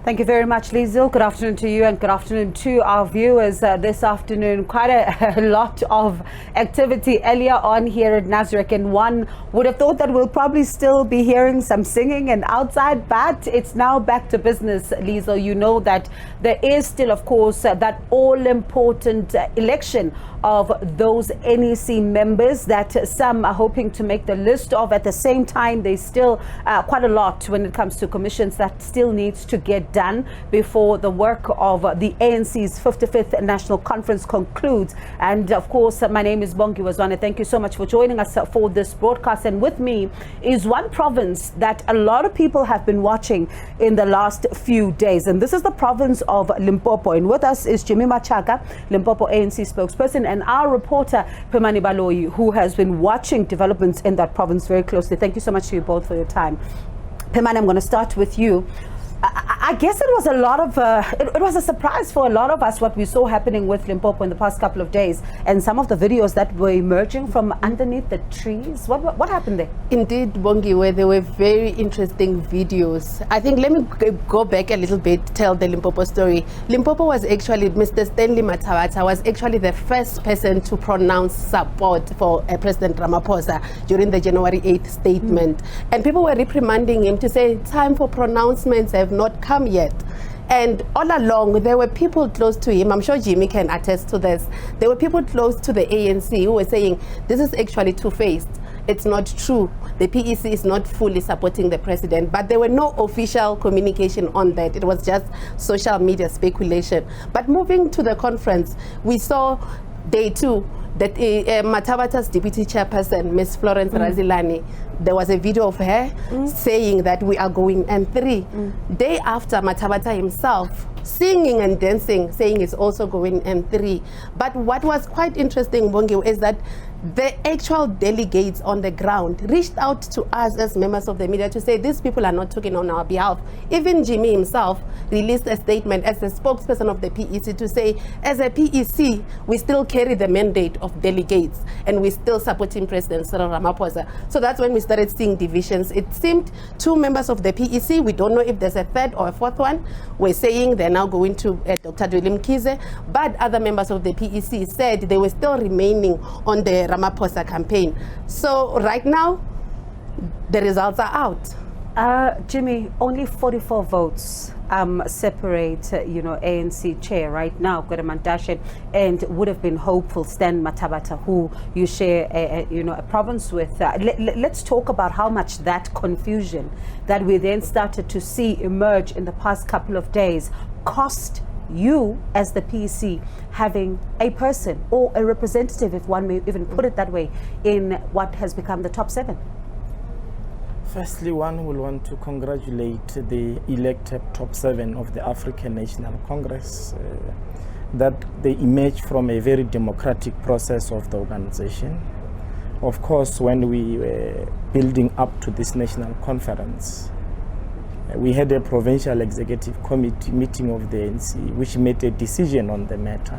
Thank you very much, Liesl. Good afternoon to you and good afternoon to our viewers this afternoon. Quite a lot of activity earlier on here at Nasrec, and one would have thought that we'll probably still be hearing some singing and outside, but it's now back to business, Liesl. You know that there is still, of course, that all-important election of those NEC members that some are hoping to make the list of. At the same time, there's still quite a lot when it comes to commissions that still needs to get done before the work of the ANC's 55th National Conference concludes. And of course, my name is Bongi Wazwane. Thank you so much for joining us for this broadcast. And with me is one province that a lot of people have been watching in the last few days. And this is the province of Limpopo. And with us is Jimmy Machaka, Limpopo ANC spokesperson, and our reporter, Fikile Mbalula, who has been watching developments in that province very closely. Thank you so much to you both for your time. Fikile, I'm going to start with you. I guess it was a lot of, it was a surprise for a lot of us what we saw happening with Limpopo in the past couple of days, and some of the videos that were emerging from underneath the trees. What happened there? Indeed, Bongi, where there were very interesting videos. I think let me go back a little bit, tell the Limpopo story. Limpopo was actually, Mr. Stanley Matawata was actually the first person to pronounce support for President Ramaphosa during the January 8th statement. And people were reprimanding him to say, time for pronouncements have not come yet. And all along, there were people close to him. I'm sure Jimmy can attest to this. There were people close to the ANC who were saying, this is actually two-faced. It's not true. The PEC is not fully supporting the president, but there were no official communication on that. It was just social media speculation. But moving to the conference, we saw day two that Matawata's deputy chairperson, Ms. Florence Razilani, there was a video of her saying that we are going N3. Day after, Matawata himself singing and dancing, saying he's also going N3. But what was quite interesting, Bongi, is that the actual delegates on the ground reached out to us as members of the media to say these people are not talking on our behalf. Even Jimmy himself released a statement as the spokesperson of the PEC to say, as a PEC, we still carry the mandate of delegates and we're still supporting President Cyril Ramaphosa. So that's when we started seeing divisions. It seemed two members of the PEC, we don't know if there's a third or a fourth one, were saying they're now going to Dr. Dweli Mkhize, but other members of the PEC said they were still remaining on the Ramaphosa campaign. So right now, the results are out. Jimmy, only 44 votes separate, ANC chair right now, Gwede and would have been hopeful Stan Matawata, who you share a province with. Let's talk about how much that confusion that we then started to see emerge in the past couple of days cost you as the PEC having a person or a representative, if one may even put it that way, in what has become the top 7. Firstly, one will want to congratulate the elected top 7 of the African National Congress, that they emerged from a very democratic process of the organization. Of course, when we were building up to this national conference, we had a provincial executive committee meeting of the ANC, which made a decision on the matter.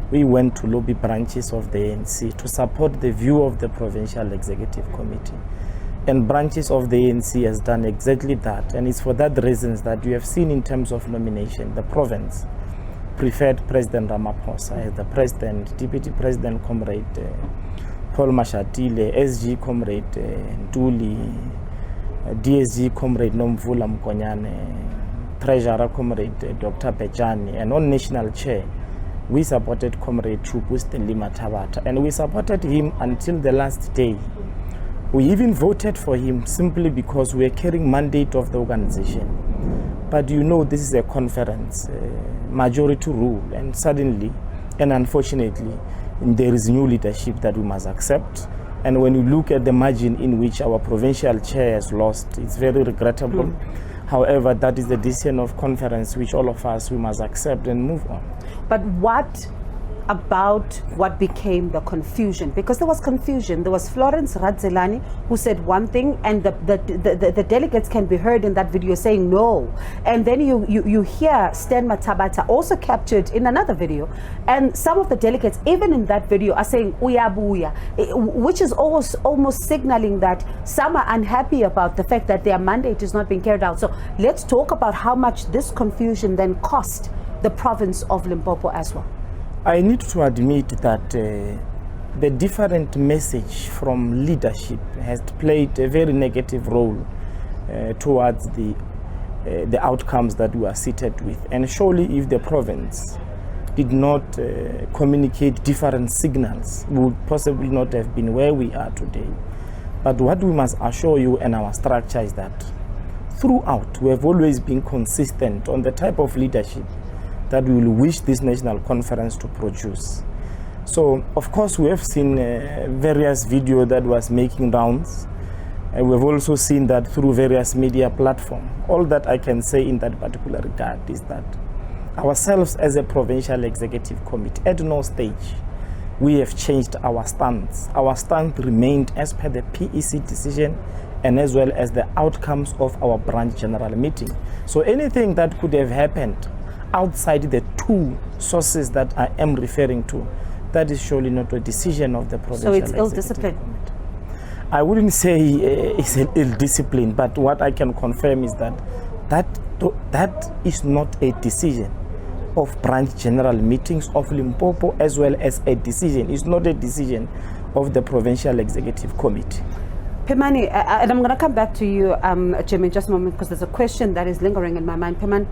We went to lobby branches of the ANC to support the view of the provincial executive committee. And branches of the ANC has done exactly that. And it's for that reasons that you have seen in terms of nomination, the province preferred President Ramaphosa as the president, deputy president, Comrade Paul Mashitile, SG Comrade Ntuli, DSG Comrade Nomvula Mkonyane, Treasurer Comrade Dr. Pechani, and on national chair, we supported Comrade Chupu Stanley Matawata, and we supported him until the last day. We even voted for him simply because we are carrying mandate of the organization. But this is a conference, majority rule, and suddenly, and unfortunately, there is new leadership that we must accept. And when you look at the margin in which our provincial chair has lost, it's very regrettable. However, that is the decision of conference which all of us, we must accept and move on. But what about what became the confusion, because there was confusion. There was Florence Radzelani who said one thing, and the delegates can be heard in that video saying no, and then you hear Stan Mathabatha also captured in another video, and some of the delegates even in that video are saying uyabuya, which is almost signaling that some are unhappy about the fact that their mandate is not being carried out. So let's talk about how much this confusion then cost the province of Limpopo as well. I need to admit that the different message from leadership has played a very negative role towards the outcomes that we are seated with. And surely if the province did not communicate different signals, we would possibly not have been where we are today. But what we must assure you and our structure is that throughout we have always been consistent on the type of leadership that we will wish this national conference to produce. So, of course, we have seen various videos that was making rounds. And we've also seen that through various media platforms. All that I can say in that particular regard is that ourselves as a provincial executive committee, at no stage, we have changed our stance. Our stance remained as per the PEC decision and as well as the outcomes of our branch general meeting. So anything that could have happened outside the two sources that I am referring to, that is surely not a decision of the provincial. So it's ill-discipline? I wouldn't say it's ill-discipline, but what I can confirm is that is not a decision of branch general meetings of Limpopo, as well as a decision. It's not a decision of the provincial executive committee. Phemani, and I'm going to come back to you, Jim, in just a moment, because there's a question that is lingering in my mind. Phemani,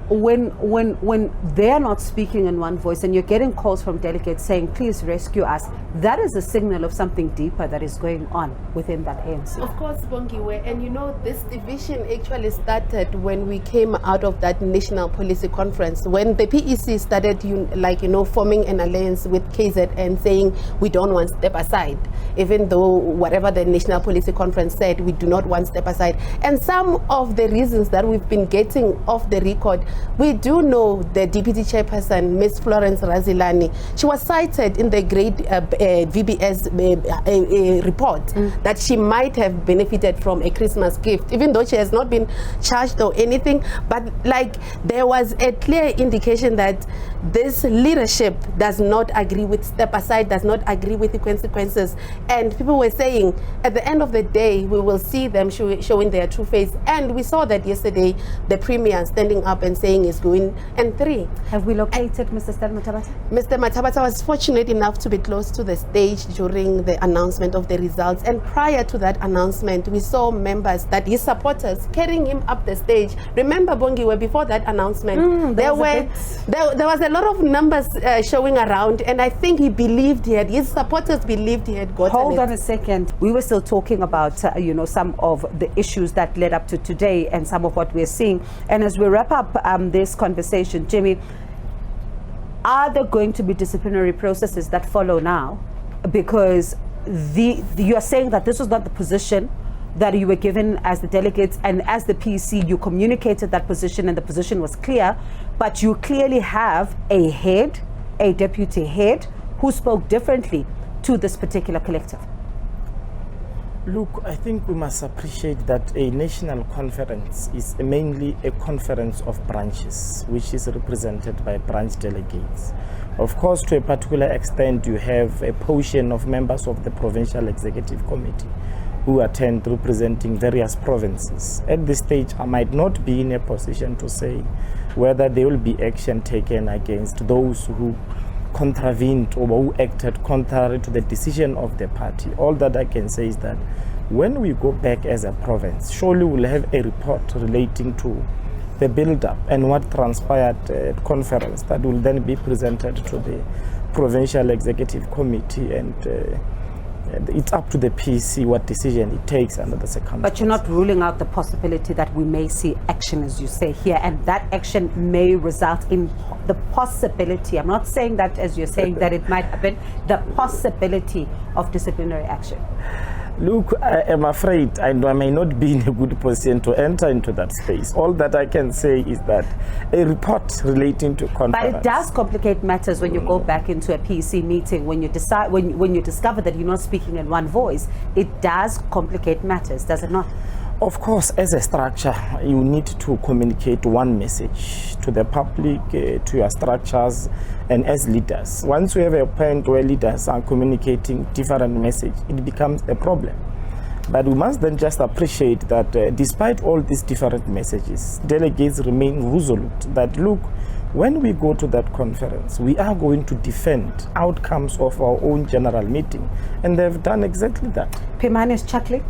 when they're not speaking in one voice and you're getting calls from delegates saying, please rescue us, that is a signal of something deeper that is going on within that ANC. Of course, Bongiwe, and you know, this division actually started when we came out of that national policy conference, when the PEC started, forming an alliance with KZN, saying we don't want step aside, even though whatever the national policy conference said, we do not want step aside. And some of the reasons that we've been getting off the record, we do know the deputy chairperson, Ms. Florence Radzelani. She was cited in the great VBS report that she might have benefited from a Christmas gift, even though she has not been charged or anything. But there was a clear indication that this leadership does not agree with step aside, does not agree with the consequences. And people were saying, at the end of the day, we will see them showing their true face. And we saw that yesterday, the premier standing up and saying is going N3. Have we located Mr. Stan Mathabatha? Mr. Mathabatha was fortunate enough to be close to the stage during the announcement of the results, and prior to that announcement we saw members, that his supporters, carrying him up the stage. Remember, Bongiwe, before that announcement there was a lot of numbers showing around, and I think his supporters believed he had gotten Hold on a second. We were still talking about some of the issues that led up to today and some of what we're seeing, and as we wrap up this conversation, Jimmy, are there going to be disciplinary processes that follow now? Because you are saying that this was not the position that you were given as the delegates, and as the PEC you communicated that position and the position was clear, but you clearly have a deputy head who spoke differently to this particular collective. Look, I think we must appreciate that a national conference is mainly a conference of branches, which is represented by branch delegates. Of course, to a particular extent, you have a portion of members of the provincial executive committee who attend representing various provinces. At this stage, I might not be in a position to say whether there will be action taken against those who contravened or who acted contrary to the decision of the party. All that I can say is that when we go back as a province, surely we'll have a report relating to the build-up and what transpired at conference that will then be presented to the provincial executive committee, and it's up to the PEC what decision it takes under the circumstances. But you're not ruling out the possibility that we may see action, as you say here, and that action may result in the possibility, I'm not saying that as you're saying that it might happen, the possibility of disciplinary action. Look, I am afraid I may not be in a good position to enter into that space. All that I can say is that a report relating to conference. But it does complicate matters when you go back into a PC meeting, when you decide, when you discover that you're not speaking in one voice. It does complicate matters, does it not? Of course, as a structure, you need to communicate one message to the public, to your structures, and as leaders. Once you have a point where leaders are communicating different messages, it becomes a problem. But we must then just appreciate that despite all these different messages, delegates remain resolute that, look, when we go to that conference, we are going to defend outcomes of our own general meeting. And they've done exactly that. Phemani is chuckling.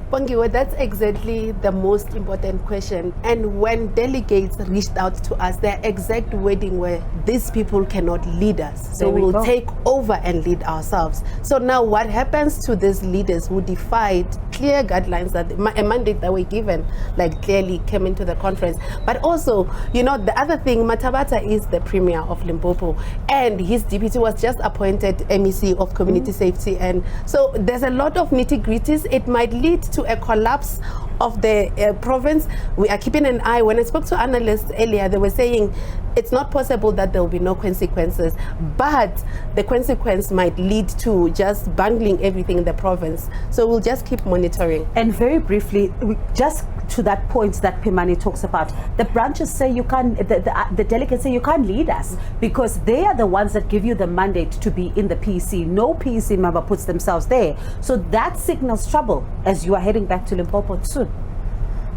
Bongiwe, that's exactly the most important question. And when delegates reached out to us, their exact wording were, these people cannot lead us. So we'll take over and lead ourselves. So now what happens to these leaders who defied clear guidelines, that a mandate that were given, like clearly came into the conference? But also, you know, the other thing, Mathabata is the premier of Limpopo, and his deputy was just appointed MEC of Community Safety. And so there's a lot of nitty-gritties. It might lead to a collapse of the province. We are keeping an eye. When I spoke to analysts earlier, they were saying it's not possible that there will be no consequences, but the consequence might lead to just bungling everything in the province. So we'll just keep monitoring. And very briefly, just to that point that Phemani talks about, the branches say you can't, the delegates say you can't lead us because they are the ones that give you the mandate to be in the PC. No PC member puts themselves there. So that signals trouble as you are heading back to Limpopo soon.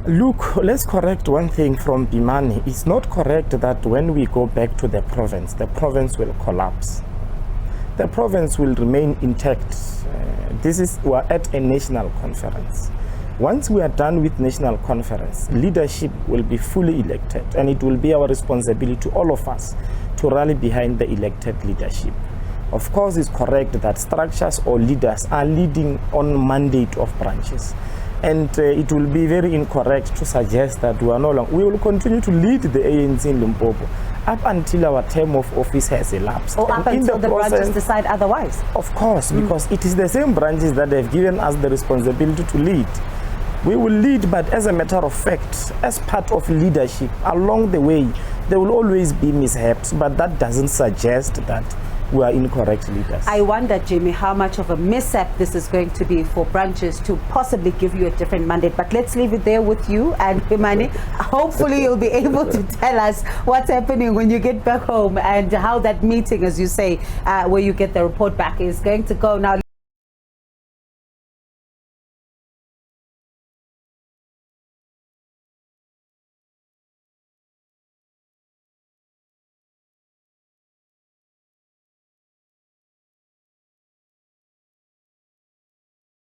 Look, let's correct one thing from Phemani. It's not correct that when we go back to the province will collapse. The province will remain intact. We're at a national conference. Once we are done with national conference, leadership will be fully elected, and it will be our responsibility, all of us, to rally behind the elected leadership. Of course, it's correct that structures or leaders are leading on mandate of branches. And it will be very incorrect to suggest that we are no longer. We will continue to lead the ANC in Limpopo up until our term of office has elapsed. Or up until the branches decide otherwise. Of course, because it is the same branches that have given us the responsibility to lead. We will lead, but as a matter of fact, as part of leadership, along the way, there will always be mishaps, but that doesn't suggest that we are incorrect leaders. I wonder, Jimmy, how much of a mishap this is going to be for branches to possibly give you a different mandate. But let's leave it there with you and Phemani. Hopefully you'll be able to tell us what's happening when you get back home and how that meeting, as you say, where you get the report back, is going to go now.